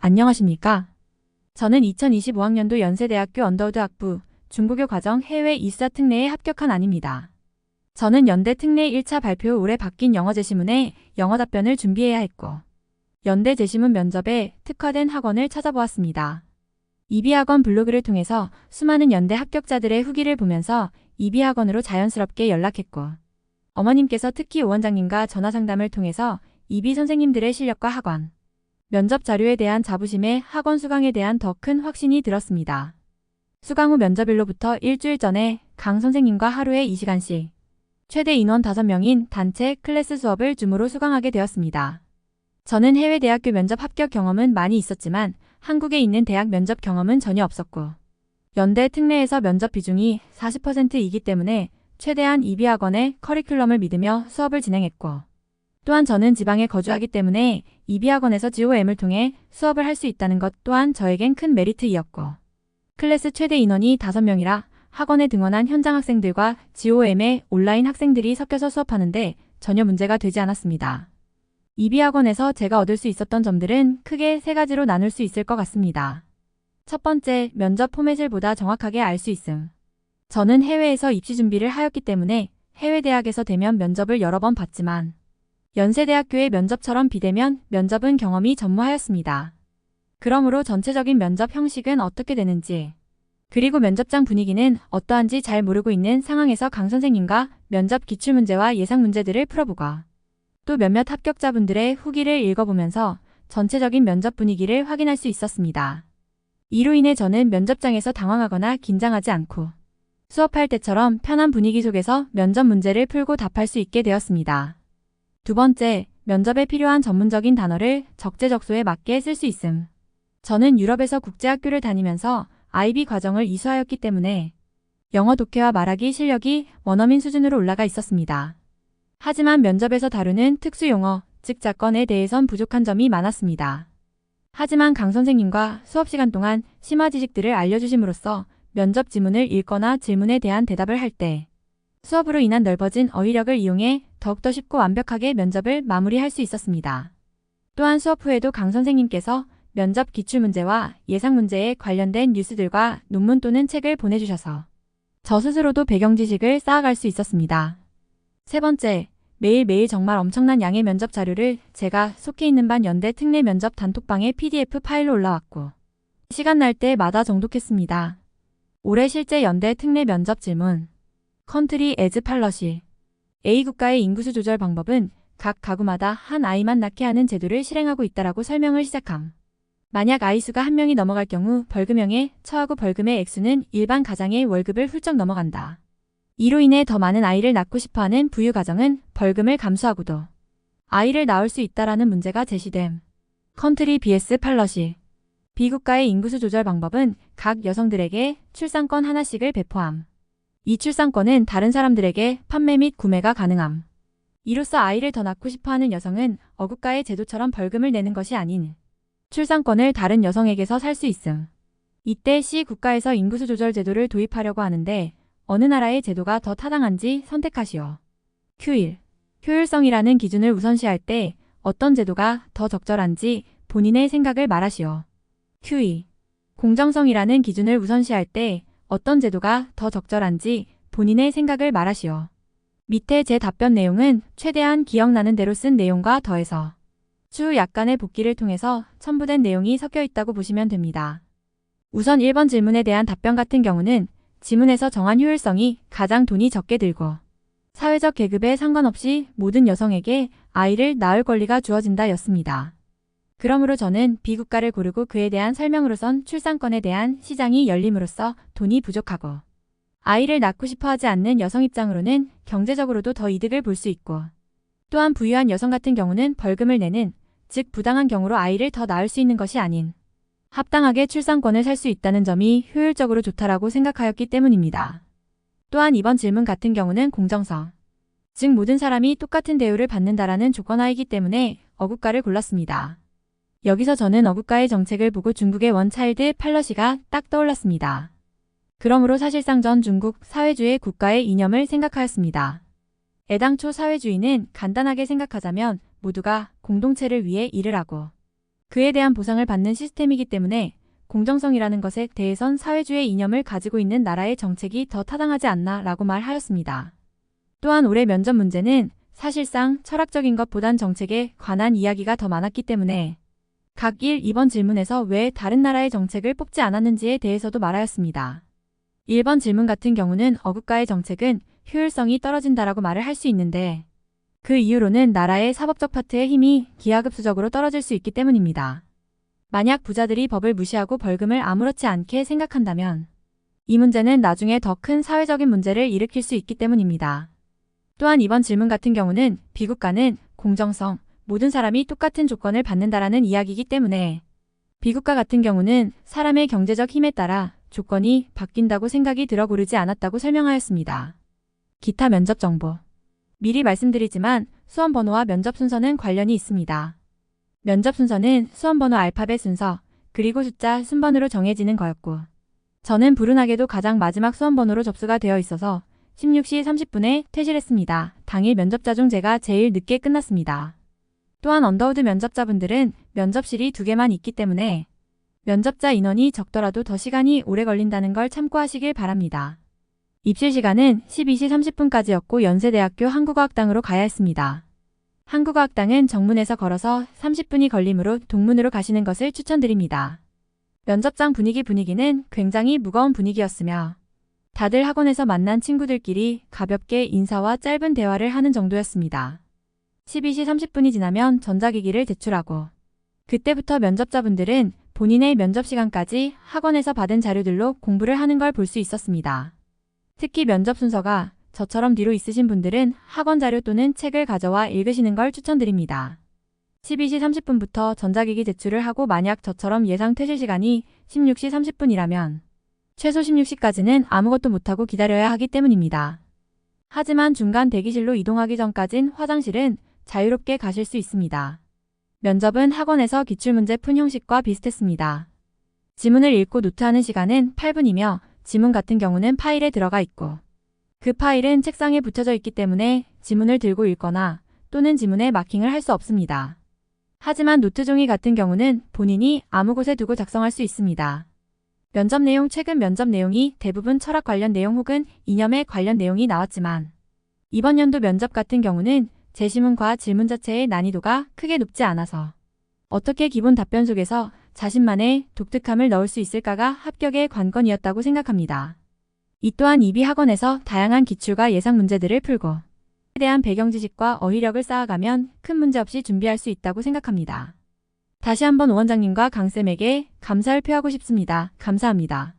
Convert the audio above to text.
안녕하십니까? 저는 2025학년도 연세대학교 언더우드 학부 중고교 과정 해외 이수자 특례에 합격한 안입니다. 저는 연대 특례 1차 발표 후 올해 바뀐 영어 제시문에 영어 답변을 준비해야 했고, 연대 제시문 면접에 특화된 학원을 찾아보았습니다. 이비학원 블로그를 통해서 수많은 연대 합격자들의 후기를 보면서 이비학원으로 자연스럽게 연락했고, 어머님께서 특히 오 원장님과 전화 상담을 통해서 이비 선생님들의 실력과 학원, 면접 자료에 대한 자부심에 학원 수강에 대한 더 큰 확신이 들었습니다. 수강 후 면접일로부터 일주일 전에 강 선생님과 하루에 2시간씩 최대 인원 5명인 단체 클래스 수업을 줌으로 수강하게 되었습니다. 저는 해외 대학교 면접 합격 경험은 많이 있었지만 한국에 있는 대학 면접 경험은 전혀 없었고, 연대 특례에서 면접 비중이 40%이기 때문에 최대한 이비학원의 커리큘럼을 믿으며 수업을 진행했고, 또한 저는 지방에 거주하기 때문에 이비학원에서 GOM을 통해 수업을 할 수 있다는 것 또한 저에겐 큰 메리트이었고, 클래스 최대 인원이 5명이라 학원에 등원한 현장 학생들과 GOM의 온라인 학생들이 섞여서 수업하는데 전혀 문제가 되지 않았습니다. 이비학원에서 제가 얻을 수 있었던 점들은 크게 3가지로 나눌 수 있을 것 같습니다. 첫 번째, 면접 포맷을 보다 정확하게 알 수 있음. 저는 해외에서 입시 준비를 하였기 때문에 해외 대학에서 대면 면접을 여러 번 봤지만 연세대학교의 면접처럼 비대면 면접은 경험이 전무하였습니다. 그러므로 전체적인 면접 형식은 어떻게 되는지, 그리고 면접장 분위기는 어떠한지 잘 모르고 있는 상황에서 강 선생님과 면접 기출문제와 예상 문제들을 풀어보고, 또 몇몇 합격자분들의 후기를 읽어보면서 전체적인 면접 분위기를 확인할 수 있었습니다. 이로 인해 저는 면접장에서 당황하거나 긴장하지 않고 수업할 때처럼 편한 분위기 속에서 면접 문제를 풀고 답할 수 있게 되었습니다. 두 번째, 면접에 필요한 전문적인 단어를 적재적소에 맞게 쓸 수 있음. 저는 유럽에서 국제학교를 다니면서 IB 과정을 이수하였기 때문에 영어 독해와 말하기 실력이 원어민 수준으로 올라가 있었습니다. 하지만 면접에서 다루는 특수용어, 즉 자건에 대해선 부족한 점이 많았습니다. 하지만 강 선생님과 수업 시간 동안 심화 지식들을 알려주심으로써 면접 지문을 읽거나 질문에 대한 대답을 할 때 수업으로 인한 넓어진 어휘력을 이용해 더욱더 쉽고 완벽하게 면접을 마무리할 수 있었습니다. 또한 수업 후에도 강 선생님께서 면접 기출문제와 예상 문제에 관련된 뉴스들과 논문 또는 책을 보내주셔서 저 스스로도 배경 지식을 쌓아갈 수 있었습니다. 세 번째, 매일매일 정말 엄청난 양의 면접 자료를 제가 속해 있는 반 연대 특례 면접 단톡방에 PDF 파일로 올라왔고, 시간 날 때마다 정독했습니다. 올해 실제 연대 특례 면접 질문. 컨트리 에즈 팔러시. A 국가의 인구수 조절 방법은 각 가구마다 한 아이만 낳게 하는 제도를 실행하고 있다라고 설명을 시작함. 만약 아이 수가 1명이 넘어갈 경우 벌금형에 처하고 벌금의 액수는 일반 가장의 월급을 훌쩍 넘어간다. 이로 인해 더 많은 아이를 낳고 싶어하는 부유 가정은 벌금을 감수하고도 아이를 낳을 수 있다라는 문제가 제시됨. 컨트리 vs 팔러시. B 국가의 인구수 조절 방법은 각 여성들에게 출산권 하나씩을 배포함. 이 출산권은 다른 사람들에게 판매 및 구매가 가능함. 이로써 아이를 더 낳고 싶어하는 여성은 어국가의 제도처럼 벌금을 내는 것이 아닌 출산권을 다른 여성에게서 살 수 있음. 이때 C 국가에서 인구수 조절 제도를 도입하려고 하는데 어느 나라의 제도가 더 타당한지 선택하시오. Q1. 효율성이라는 기준을 우선시할 때 어떤 제도가 더 적절한지 본인의 생각을 말하시오. Q2. 공정성이라는 기준을 우선시할 때 어떤 제도가 더 적절한지 본인의 생각을 말하시오. 밑에 제 답변 내용은 최대한 기억나는 대로 쓴 내용과 더해서 추후 약간의 복기를 통해서 첨부된 내용이 섞여 있다고 보시면 됩니다. 우선 1번 질문에 대한 답변 같은 경우는 지문에서 정한 효율성이 가장 돈이 적게 들고 사회적 계급에 상관없이 모든 여성에게 아이를 낳을 권리가 주어진다 였습니다. 그러므로 저는 B국가를 고르고 그에 대한 설명으로선 출산권에 대한 시장이 열림으로써 돈이 부족하고 아이를 낳고 싶어 하지 않는 여성 입장으로는 경제적으로도 더 이득을 볼 수 있고, 또한 부유한 여성 같은 경우는 벌금을 내는, 즉 부당한 경우로 아이를 더 낳을 수 있는 것이 아닌 합당하게 출산권을 살 수 있다는 점이 효율적으로 좋다라고 생각하였기 때문입니다. 또한 이번 질문 같은 경우는 공정성, 즉 모든 사람이 똑같은 대우를 받는다라는 조건하이기 때문에 어국가를 골랐습니다. 여기서 저는 어국가의 정책을 보고 중국의 원차일드 팔러시가 딱 떠올랐습니다. 그러므로 사실상 전 중국 사회주의 국가의 이념을 생각하였습니다. 애당초 사회주의는 간단하게 생각하자면 모두가 공동체를 위해 일을 하고 그에 대한 보상을 받는 시스템이기 때문에 공정성이라는 것에 대해선 사회주의 이념을 가지고 있는 나라의 정책이 더 타당하지 않나 라고 말하였습니다. 또한 올해 면접 문제는 사실상 철학적인 것보단 정책에 관한 이야기가 더 많았기 때문에 각 1, 2번 질문에서 왜 다른 나라의 정책을 뽑지 않았는지에 대해서도 말하였습니다. 1번 질문 같은 경우는 어국가의 정책은 효율성이 떨어진다라고 말을 할 수 있는데 그 이유로는 나라의 사법적 파트의 힘이 기하급수적으로 떨어질 수 있기 때문입니다. 만약 부자들이 법을 무시하고 벌금을 아무렇지 않게 생각한다면 이 문제는 나중에 더 큰 사회적인 문제를 일으킬 수 있기 때문입니다. 또한 이번 질문 같은 경우는 비국가는 공정성, 모든 사람이 똑같은 조건을 받는다라는 이야기이기 때문에 비국가 같은 경우는 사람의 경제적 힘에 따라 조건이 바뀐다고 생각이 들어 고르지 않았다고 설명하였습니다. 기타 면접 정보. 미리 말씀드리지만 수험 번호와 면접 순서는 관련이 있습니다. 면접 순서는 수험 번호 알파벳 순서, 그리고 숫자 순번으로 정해지는 거였고 저는 불운하게도 가장 마지막 수험 번호로 접수가 되어 있어서 16시 30분에 퇴실했습니다. 당일 면접자 중 제가 제일 늦게 끝났습니다. 또한 언더우드 면접자분들은 면접실이 2개만 있기 때문에 면접자 인원이 적더라도 더 시간이 오래 걸린다는 걸 참고하시길 바랍니다. 입실 시간은 12시 30분까지였고 연세대학교 한국어학당으로 가야 했습니다. 한국어학당은 정문에서 걸어서 30분이 걸리므로 동문으로 가시는 것을 추천드립니다. 면접장 분위기는 굉장히 무거운 분위기였으며 다들 학원에서 만난 친구들끼리 가볍게 인사와 짧은 대화를 하는 정도였습니다. 12시 30분이 지나면 전자기기를 제출하고 그때부터 면접자분들은 본인의 면접 시간까지 학원에서 받은 자료들로 공부를 하는 걸 볼 수 있었습니다. 특히 면접 순서가 저처럼 뒤로 있으신 분들은 학원 자료 또는 책을 가져와 읽으시는 걸 추천드립니다. 12시 30분부터 전자기기 제출을 하고 만약 저처럼 예상 퇴실 시간이 16시 30분이라면 최소 16시까지는 아무것도 못하고 기다려야 하기 때문입니다. 하지만 중간 대기실로 이동하기 전까진 화장실은 자유롭게 가실 수 있습니다. 면접은 학원에서 기출문제 푼 형식과 비슷했습니다. 지문을 읽고 노트하는 시간은 8분이며 지문 같은 경우는 파일에 들어가 있고 그 파일은 책상에 붙여져 있기 때문에 지문을 들고 읽거나 또는 지문에 마킹을 할 수 없습니다. 하지만 노트 종이 같은 경우는 본인이 아무 곳에 두고 작성할 수 있습니다. 면접 내용. 최근 면접 내용이 대부분 철학 관련 내용 혹은 이념에 관련 내용이 나왔지만 이번 연도 면접 같은 경우는 제시문과 질문 자체의 난이도가 크게 높지 않아서 어떻게 기본 답변 속에서 자신만의 독특함을 넣을 수 있을까가 합격의 관건이었다고 생각합니다. 이 또한 이비 학원에서 다양한 기출과 예상 문제들을 풀고 에 대한 배경 지식과 어휘력을 쌓아가면 큰 문제 없이 준비할 수 있다고 생각합니다. 다시 한번 오 원장님과 강쌤에게 감사를 표하고 싶습니다. 감사합니다.